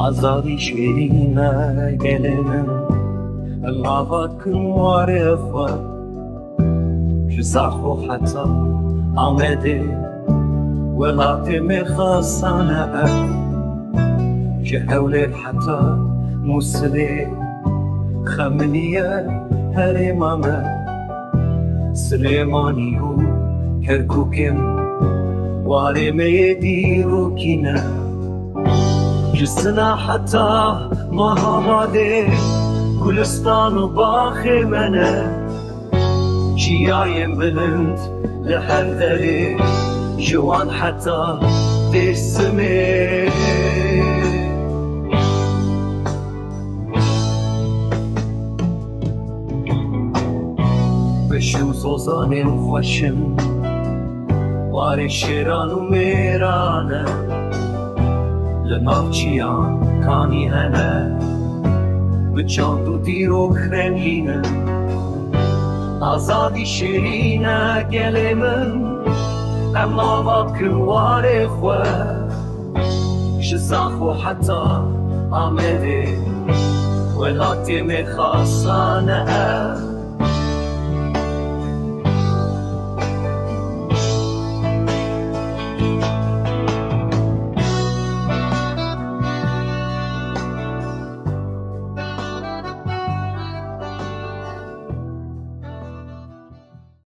آزادی شیرینه گلیم الآواد کن وارفه جزاخو حتی آمده ولاتي مخصنة جهولك حتى مسلي خمنية هرمامة سليماني هو كركوكم واري ميديرو كينا جسنا حتى مهامادي كلستان باخي منا جيايم بلند لحذري جوان حتى تسمي بشو سوزان خوشم واري شيران وميرانة لموچيان كاني هنا بچاندو ديرو خرمينة آزادي شيرينة قلمن اما باكر واري خواه شزاخو حتى آمده ولاتي مخاصانه